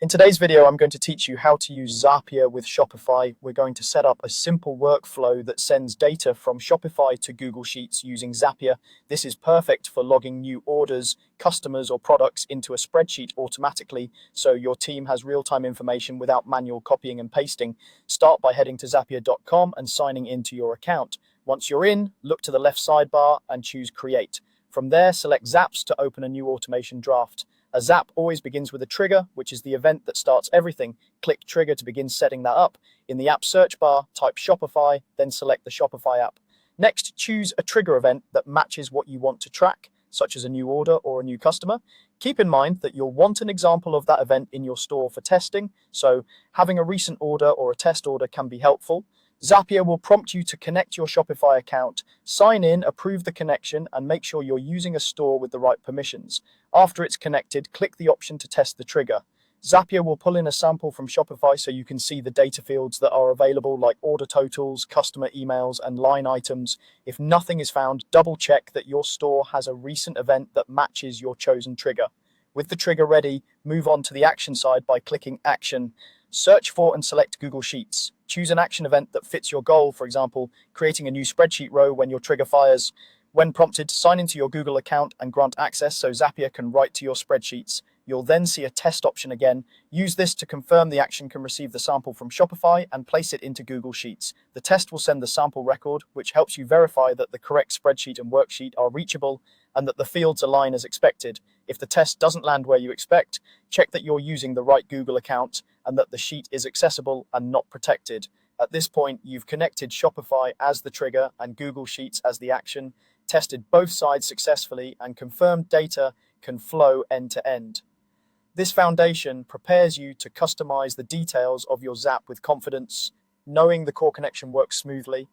In today's video, I'm going to teach you how to use Zapier with Shopify. We're going to set up a simple workflow that sends data from Shopify to Google Sheets using Zapier. This is perfect for logging new orders, customers, or products into a spreadsheet automatically, so your team has real-time information without manual copying and pasting. Start by heading to Zapier.com and signing into your account. Once you're in, look to the left sidebar and choose Create. From there, select Zaps to open a new automation draft. A zap always begins with a trigger, which is the event that starts everything. Click Trigger to begin setting that up. In the app search bar, type Shopify, then select the Shopify app. Next, choose a trigger event that matches what you want to track, such as a new order or a new customer. Keep in mind that you'll want an example of that event in your store for testing, so having a recent order or a test order can be helpful. Zapier will prompt you to connect your Shopify account, sign in, approve the connection, and make sure you're using a store with the right permissions. After it's connected, click the option to test the trigger. Zapier will pull in a sample from Shopify so you can see the data fields that are available, like order totals, customer emails, and line items. If nothing is found, double check that your store has a recent event that matches your chosen trigger. With the trigger ready, move on to the action side by clicking Action. Search for and select Google Sheets. Choose an action event that fits your goal, for example, creating a new spreadsheet row when your trigger fires. When prompted, sign into your Google account and grant access so Zapier can write to your spreadsheets. You'll then see a test option again. Use this to confirm the action can receive the sample from Shopify and place it into Google Sheets. The test will send the sample record, which helps you verify that the correct spreadsheet and worksheet are reachable and that the fields align as expected. If the test doesn't land where you expect, check that you're using the right Google account and that the sheet is accessible and not protected. At this point, you've connected Shopify as the trigger and Google Sheets as the action, tested both sides successfully, and confirmed data can flow end to end. This foundation prepares you to customize the details of your Zap with confidence, knowing the core connection works smoothly